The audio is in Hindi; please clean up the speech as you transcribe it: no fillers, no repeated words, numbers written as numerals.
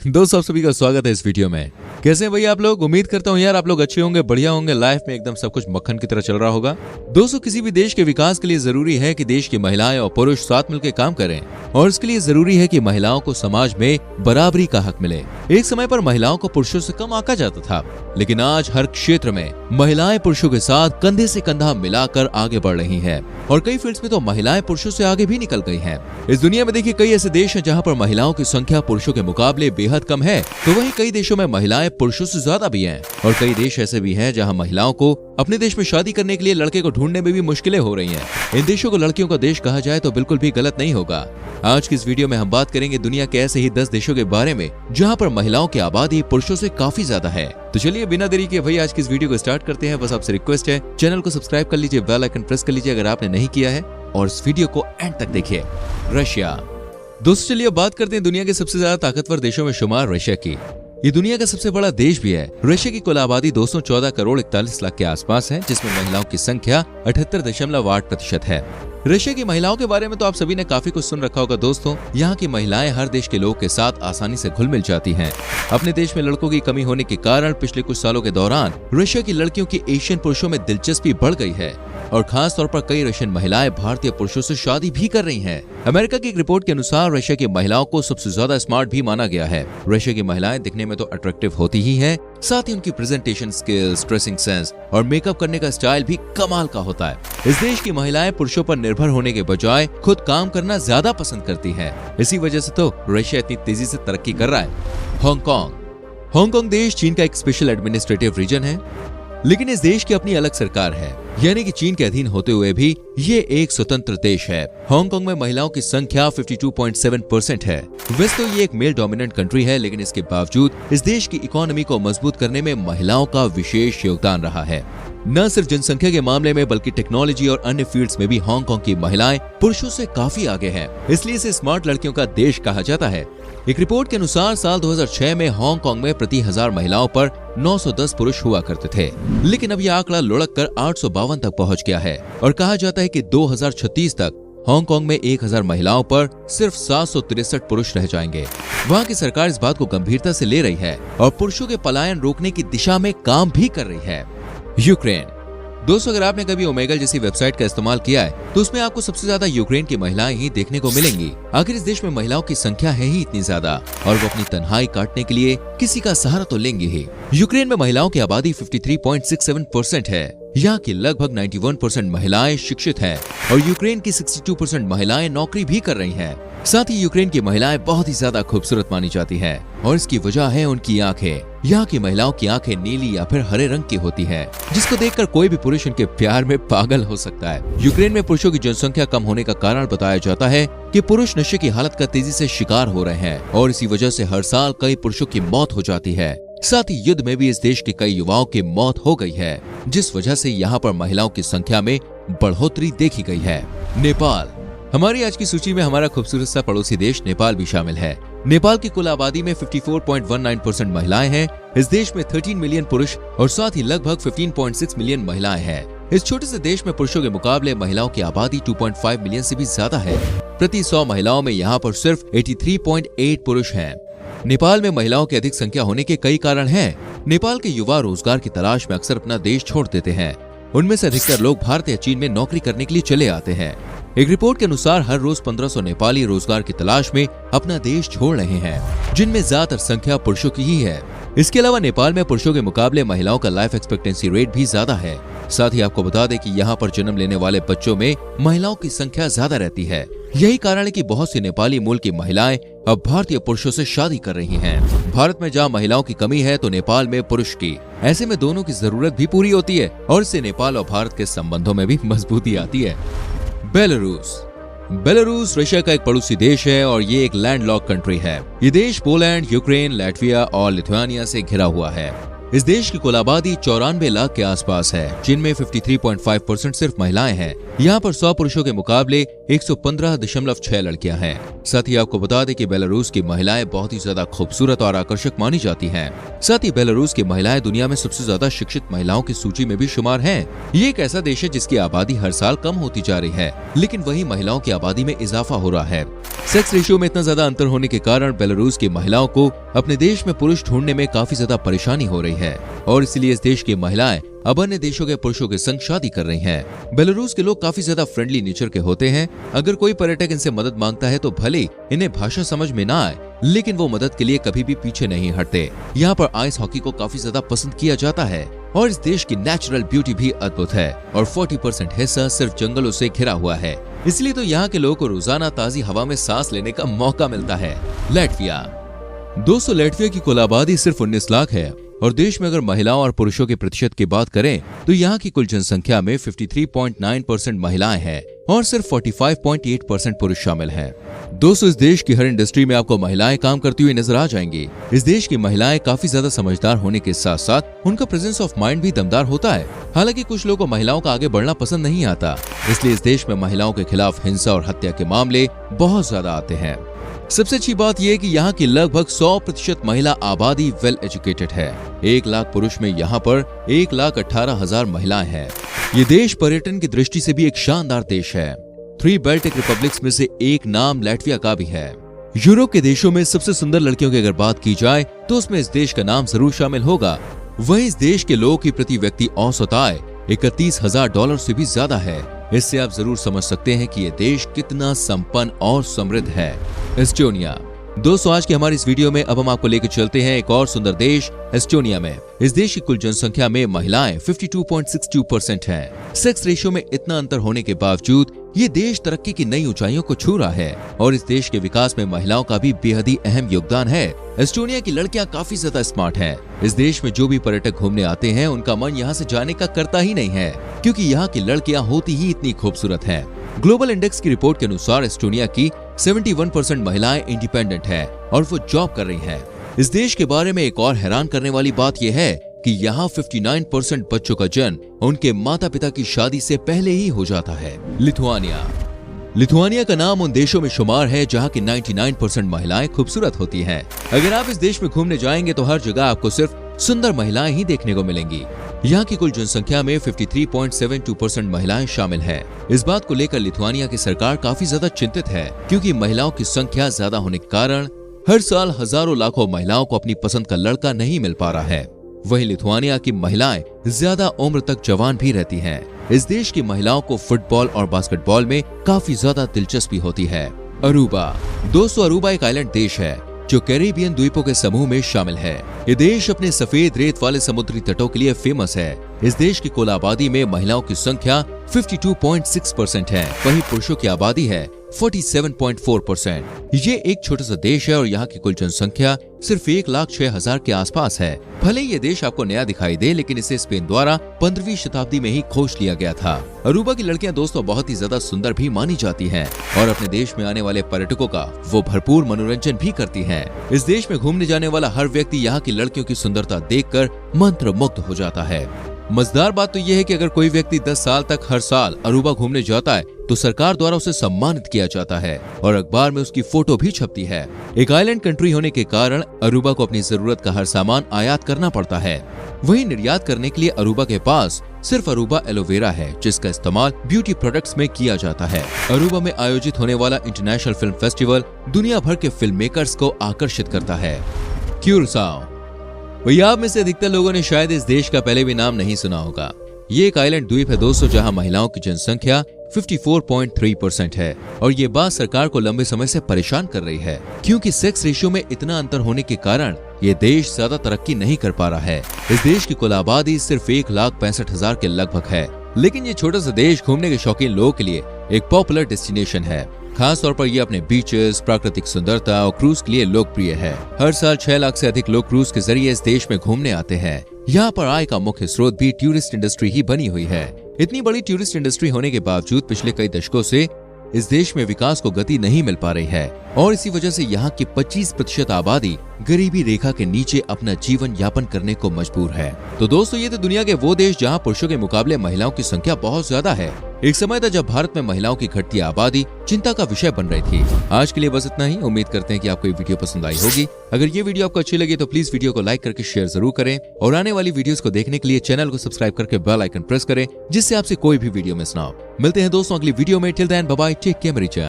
दोस्तों आप सभी का स्वागत है इस वीडियो में। कैसे हैं भैया आप लोग? उम्मीद करता हूँ यार आप लोग अच्छे होंगे, बढ़िया होंगे, लाइफ में एकदम सब कुछ मक्खन की तरह चल रहा होगा। दोस्तों किसी भी देश के विकास के लिए जरूरी है कि देश की महिलाएं और पुरुष साथ मिलकर काम करें और इसके लिए जरूरी है कि महिलाओं को समाज में बराबरी का हक मिले। एक समय पर महिलाओं को पुरुषों से कम आंका जाता था, लेकिन आज हर क्षेत्र में महिलाएं पुरुषों के साथ कंधे से कंधा मिलाकर आगे बढ़ रही हैं और कई फील्ड्स में तो महिलाएं पुरुषों से आगे भी निकल गई हैं। इस दुनिया में देखिए कई ऐसे देश हैं जहां पर महिलाओं की संख्या पुरुषों के मुकाबले बेहद कम है, तो वहीं कई देशों में महिलाएं पुरुषों से ज्यादा भी हैं और कई देश ऐसे भी हैं जहां महिलाओं को अपने देश में शादी करने के लिए लड़के को ढूंढने में भी मुश्किलें हो रही हैं। इन देशों को लड़कियों का देश कहा जाए तो बिल्कुल भी गलत नहीं होगा। आज की इस वीडियो में हम बात करेंगे दुनिया के ऐसे ही 10 देशों के बारे में जहां पर महिलाओं की आबादी पुरुषों से काफी ज्यादा है। तो चलिए बिना देरी के भाई आज की इस वीडियो को स्टार्ट करते हैं। बस आपसे रिक्वेस्ट है, चैनल को सब्सक्राइब कर लीजिए, बेल आइकन प्रेस कर लीजिए अगर आपने नहीं किया है और इस वीडियो को एंड तक देखिए। रशिया। दोस्तों चलिए बात करते हैं दुनिया के सबसे ज्यादा ताकतवर देशों में शुमार रशिया की। ये दुनिया का सबसे बड़ा देश भी है। रशिया की कुल आबादी 214 करोड़ 41 लाख के आसपास है, जिसमें महिलाओं की संख्या 78.8% है। रशिया की महिलाओं के बारे में तो आप सभी ने काफी कुछ सुन रखा होगा दोस्तों। यहाँ की महिलाएं हर देश के लोगों के साथ आसानी से घुल मिल जाती हैं। अपने देश में लड़कों की कमी होने के कारण पिछले कुछ सालों के दौरान रशिया की लड़कियों की एशियन पुरुषों में दिलचस्पी बढ़ गई है और खास तौर पर कई रशियन महिलाएं भारतीय पुरुषों से शादी भी कर रही हैं। अमेरिका की एक रिपोर्ट के अनुसार रशिया की महिलाओं को सबसे ज्यादा स्मार्ट भी माना गया है। रशिया की महिलाएं दिखने में तो अट्रैक्टिव होती ही हैं, साथ ही उनकी प्रेजेंटेशन स्किल्स, ड्रेसिंग सेंस और मेकअप करने का स्टाइल भी कमाल का होता है। इस देश की महिलाएं पुरुषों पर निर्भर होने के बजाय खुद काम करना ज्यादा पसंद करती हैं। इसी वजह से तो रशिया इतनी तेजी से तरक्की कर रहा है। हांगकांग। हांगकांग देश चीन का एक स्पेशल एडमिनिस्ट्रेटिव रीजन है, लेकिन इस देश की अपनी अलग सरकार है, यानी कि चीन के अधीन होते हुए भी ये एक स्वतंत्र देश है। हांगकांग में महिलाओं की संख्या 52.7% है। वैसे तो ये एक मेल डोमिनेंट कंट्री है, लेकिन इसके बावजूद इस देश की इकोनॉमी को मजबूत करने में महिलाओं का विशेष योगदान रहा है। न सिर्फ जनसंख्या के मामले में बल्कि टेक्नोलॉजी और अन्य फील्ड्स में भी हांगकांग की महिलाएं पुरुषों से काफी आगे हैं, इसलिए इसे स्मार्ट लड़कियों का देश कहा जाता है। एक रिपोर्ट के अनुसार साल 2006 में हांगकांग में प्रति 1000 महिलाओं पर 910 पुरुष हुआ करते थे, लेकिन अब यह आंकड़ा लुढ़क कर 852 तक पहुंच गया है और कहा जाता है कि 2036 तक हांगकांग में 1000 महिलाओं पर सिर्फ 763 पुरुष रह जाएंगे। वहां की सरकार इस बात को गंभीरता से ले रही है और पुरुषों के पलायन रोकने की दिशा में काम भी कर रही है। यूक्रेन। दोस्तों अगर आपने कभी ओमेगल जैसी वेबसाइट का इस्तेमाल किया है तो उसमें आपको सबसे ज्यादा यूक्रेन की महिलाएं ही देखने को मिलेंगी। आखिर इस देश में महिलाओं की संख्या है ही इतनी ज्यादा और वो अपनी तन्हाई काटने के लिए किसी का सहारा तो लेंगी ही। यूक्रेन में महिलाओं की आबादी 53.67% है। यहाँ की लगभग 91% महिलाएं शिक्षित हैं और यूक्रेन की 62% महिलाएं नौकरी भी कर रही हैं। साथ ही यूक्रेन की महिलाएं बहुत ही ज्यादा खूबसूरत मानी जाती हैं और इसकी वजह है उनकी आंखें। यहाँ की महिलाओं की आंखें नीली या फिर हरे रंग की होती हैं, जिसको देखकर कोई भी पुरुष उनके प्यार में पागल हो सकता है। यूक्रेन में पुरुषों की जनसंख्या कम होने का कारण बताया जाता है कि पुरुष नशे की हालत का तेजी से शिकार हो रहे हैं और इसी वजह से हर साल कई पुरुषों की मौत हो जाती है। साथ ही युद्ध में भी इस देश के कई युवाओं की मौत हो गई है, जिस वजह से यहाँ पर महिलाओं की संख्या में बढ़ोतरी देखी गई है। नेपाल। हमारी आज की सूची में हमारा खूबसूरत सा पड़ोसी देश नेपाल भी शामिल है। नेपाल की कुल आबादी में 54.19% महिलाएं हैं। इस देश में 13 मिलियन पुरुष और साथ ही लगभग 15.6 मिलियन महिलाएं हैं। इस छोटे से देश में पुरुषों के मुकाबले महिलाओं की आबादी 2.5 मिलियन से भी ज्यादा है। प्रति 100 महिलाओं में यहाँ पर सिर्फ 83.8 पुरुष हैं। नेपाल में महिलाओं की अधिक संख्या होने के कई कारण हैं। नेपाल के युवा रोजगार की तलाश में अक्सर अपना देश छोड़ देते हैं। उनमें से अधिकतर लोग भारत या चीन में नौकरी करने के लिए चले आते हैं। एक रिपोर्ट के अनुसार हर रोज 1500 नेपाली रोजगार की तलाश में अपना देश छोड़ रहे हैं, जिनमें ज्यादातर संख्या पुरुषों की ही है। इसके अलावा नेपाल में पुरुषों के मुकाबले महिलाओं का लाइफ एक्सपेक्टेंसी रेट भी ज्यादा है। साथ ही आपको बता दें कि यहाँ पर जन्म लेने वाले बच्चों में महिलाओं की संख्या ज्यादा रहती है। यही कारण है कि बहुत सी नेपाली मूल की महिलाएं अब भारतीय पुरुषों से शादी कर रही हैं। भारत में जहाँ महिलाओं की कमी है तो नेपाल में पुरुष की। ऐसे में दोनों की जरूरत भी पूरी होती है और इससे नेपाल और भारत के संबंधों में भी मजबूती आती है। बेलारूस। बेलारूस रशिया का एक पड़ोसी देश है और ये एक लैंडलॉक कंट्री है। ये देश पोलैंड, यूक्रेन, लाटविया और लिथुआनिया से घिरा हुआ है। इस देश की कुल आबादी 94 लाख के आसपास है, जिनमें 53.5% सिर्फ महिलाएं हैं। यहाँ पर 100 पुरुषों के मुकाबले 115.6 लड़कियां हैं। साथ ही आपको बता दें कि बेलारूस की महिलाएं बहुत ही ज्यादा खूबसूरत और आकर्षक मानी जाती हैं। साथ ही बेलारूस की महिलाएं दुनिया में सबसे ज्यादा शिक्षित महिलाओं की सूची में भी शुमार हैं। ये एक ऐसा देश है जिसकी आबादी हर साल कम होती जा रही है, लेकिन वही महिलाओं की आबादी में इजाफा हो रहा है। सेक्स रेशियो में इतना ज्यादा अंतर होने के कारण बेलारूस की महिलाओं को अपने देश में पुरुष ढूंढने में काफी ज्यादा परेशानी हो रही है और इसलिए इस देश की महिलाएं अब अन्य देशों के पुरुषों के संग शादी कर रही हैं। बेलारूस के लोग काफी ज्यादा फ्रेंडली नेचर के होते हैं। अगर कोई पर्यटक इनसे मदद मांगता है तो भले इन्हें भाषा समझ में ना आए, लेकिन वो मदद के लिए कभी भी पीछे नहीं हटते। यहाँ पर आइस हॉकी को काफी ज्यादा पसंद किया जाता है और इस देश की नेचुरल ब्यूटी भी अद्भुत है और 40% हिस्सा सिर्फ जंगलों से घिरा हुआ है। इसलिए तो यहाँ के लोगों को रोजाना ताजी हवा में सांस लेने का मौका मिलता है। लाटविया। दोस्तों, लाटविया की कुल आबादी सिर्फ 19 लाख है और देश में अगर महिलाओं और पुरुषों के प्रतिशत की बात करें तो यहाँ की कुल जनसंख्या में 53.9% महिलाएं हैं और सिर्फ 45.8% पुरुष शामिल हैं। दोस्तों, इस देश की हर इंडस्ट्री में आपको महिलाएं काम करती हुई नजर आ जाएंगी। इस देश की महिलाएं काफी ज्यादा समझदार होने के साथ साथ उनका प्रेजेंस ऑफ माइंड भी दमदार होता है। हालांकि कुछ लोगों को महिलाओं का आगे बढ़ना पसंद नहीं आता, इसलिए इस देश में महिलाओं के खिलाफ हिंसा और हत्या के मामले बहुत ज्यादा आते हैं। सबसे अच्छी बात यह है कि यहाँ की लगभग 100% महिला आबादी वेल एजुकेटेड है। 1 लाख पुरुष में यहाँ पर 1,18,000 महिलाएं हैं। ये देश पर्यटन की दृष्टि से भी एक शानदार देश है। 3 बाल्टिक रिपब्लिक्स में से एक नाम लाटविया का भी है। यूरोप के देशों में सबसे सुंदर लड़कियों की अगर बात की जाए तो उसमें इस देश का नाम जरूर शामिल होगा। वहीं इस देश के लोगों की प्रति व्यक्ति औसत आय $31,000 से भी ज्यादा है। इससे आप जरूर समझ सकते हैं कि ये देश कितना संपन्न और समृद्ध है। एस्टोनिया। दोस्तों, आज की हमारी इस वीडियो में अब हम आपको लेकर चलते हैं एक और सुंदर देश एस्टोनिया में। इस देश की कुल जनसंख्या में महिलाएं 52.62% हैं। सेक्स रेशियो में इतना अंतर होने के बावजूद ये देश तरक्की की नई ऊंचाइयों को छू रहा है और इस देश के विकास में महिलाओं का भी बेहद ही अहम योगदान है। एस्टोनिया की लड़कियां काफी ज्यादा स्मार्ट हैं। इस देश में जो भी पर्यटक घूमने आते हैं उनका मन यहाँ से जाने का करता ही नहीं है, क्योंकि यहाँ की लड़कियां होती ही इतनी खूबसूरत हैं। ग्लोबल इंडेक्स की रिपोर्ट के अनुसार एस्टोनिया की 71% महिलाएं इंडिपेंडेंट हैं और वो जॉब कर रही हैं। इस देश के बारे में एक और हैरान करने वाली बात यह है कि यहाँ 59% बच्चों का जन्म उनके माता पिता की शादी से पहले ही हो जाता है। लिथुआनिया। लिथुआनिया का नाम उन देशों में शुमार है जहाँ की 99% महिलाएं खूबसूरत होती हैं। अगर आप इस देश में घूमने जाएंगे तो हर जगह आपको सिर्फ सुंदर महिलाएं ही देखने को मिलेंगी। यहाँ की कुल जनसंख्या में 53.72% महिलाएं शामिल हैं। इस बात को लेकर लिथुआनिया की सरकार काफी ज्यादा चिंतित है, क्योंकि महिलाओं की संख्या ज्यादा होने के कारण हर साल हजारों लाखों महिलाओं को अपनी पसंद का लड़का नहीं मिल पा रहा है। वहीं लिथुआनिया की महिलाएं ज्यादा उम्र तक जवान भी रहती हैं। इस देश की महिलाओं को फुटबॉल और बास्केटबॉल में काफी ज्यादा दिलचस्पी होती है। अरूबा। दोस्तों, अरूबा एक आइलैंड देश है जो कैरिबियन द्वीपों के समूह में शामिल है। ये देश अपने सफेद रेत वाले समुद्री तटों के लिए फेमस है। इस देश की कुल आबादी में महिलाओं की संख्या 52.6% है, वहीं पुरुषों की आबादी है 47.4%। ये एक छोटा सा देश है और यहाँ की कुल जनसंख्या सिर्फ 1,06,000 के आसपास है। भले ये देश आपको नया दिखाई दे, लेकिन इसे स्पेन द्वारा 15वीं शताब्दी में ही खोज लिया गया था। अरूबा की लड़कियां दोस्तों बहुत ही ज्यादा सुंदर भी मानी जाती हैं और अपने देश में आने वाले पर्यटकों का वो भरपूर मनोरंजन भी करती हैं। इस देश में घूमने जाने वाला हर व्यक्ति यहाँ की लड़कियों की सुंदरता देखकर मंत्रमुग्ध हो जाता है। मजेदार बात तो यह है कि अगर कोई व्यक्ति 10 साल तक हर साल अरूबा घूमने जाता है तो सरकार द्वारा उसे सम्मानित किया जाता है और अखबार में उसकी फोटो भी छपती है। एक आइलैंड कंट्री होने के कारण अरूबा को अपनी जरूरत का हर सामान आयात करना पड़ता है। वहीं निर्यात करने के लिए अरूबा के पास सिर्फ अरूबा एलोवेरा है, जिसका इस्तेमाल ब्यूटी प्रोडक्ट्स में किया जाता है। अरूबा में आयोजित होने वाला इंटरनेशनल फिल्म फेस्टिवल दुनिया भर के फिल्म मेकर्स को आकर्षित करता है। क्यूरसाओ। वही आप में से अधिकतर लोगों ने शायद इस देश का पहले भी नाम नहीं सुना होगा। ये एक आइलैंड द्वीप है दोस्तों, जहां महिलाओं की जनसंख्या 54.3% है और ये बात सरकार को लंबे समय से परेशान कर रही है, क्योंकि सेक्स रेशियो में इतना अंतर होने के कारण ये देश ज्यादा तरक्की नहीं कर पा रहा है। इस देश की कुल आबादी सिर्फ 1,65,000 के लगभग है, लेकिन ये छोटा सा देश घूमने के शौकीन लोगों के लिए एक पॉपुलर डेस्टिनेशन है। खास तौर पर ये अपने बीचेस, प्राकृतिक सुंदरता और क्रूज के लिए लोकप्रिय है। हर साल 6 लाख से अधिक लोग क्रूज के जरिए इस देश में घूमने आते हैं। यहाँ पर आय का मुख्य स्रोत भी टूरिस्ट इंडस्ट्री ही बनी हुई है। इतनी बड़ी टूरिस्ट इंडस्ट्री होने के बावजूद पिछले कई दशकों से इस देश में विकास को गति नहीं मिल पा रही है और इसी वजह से यहाँ की 25% आबादी गरीबी रेखा के नीचे अपना जीवन यापन करने को मजबूर है। तो दोस्तों, ये तो दुनिया के वो देश जहाँ पुरुषों के मुकाबले महिलाओं की संख्या बहुत ज्यादा है। एक समय था जब भारत में महिलाओं की घटती आबादी चिंता का विषय बन रही थी। आज के लिए बस इतना ही। उम्मीद करते हैं कि आपको ये वीडियो पसंद आई होगी। अगर ये वीडियो आपको अच्छी लगी तो प्लीज वीडियो को लाइक करके शेयर जरूर करें और आने वाली वीडियोस को देखने के लिए चैनल को सब्सक्राइब करके बेल आइकन प्रेस करें, जिससे आपसे कोई भी वीडियो मिस ना हो। मिलते हैं दोस्तों अगली वीडियो में। Till then bye bye, take care मेरी जान।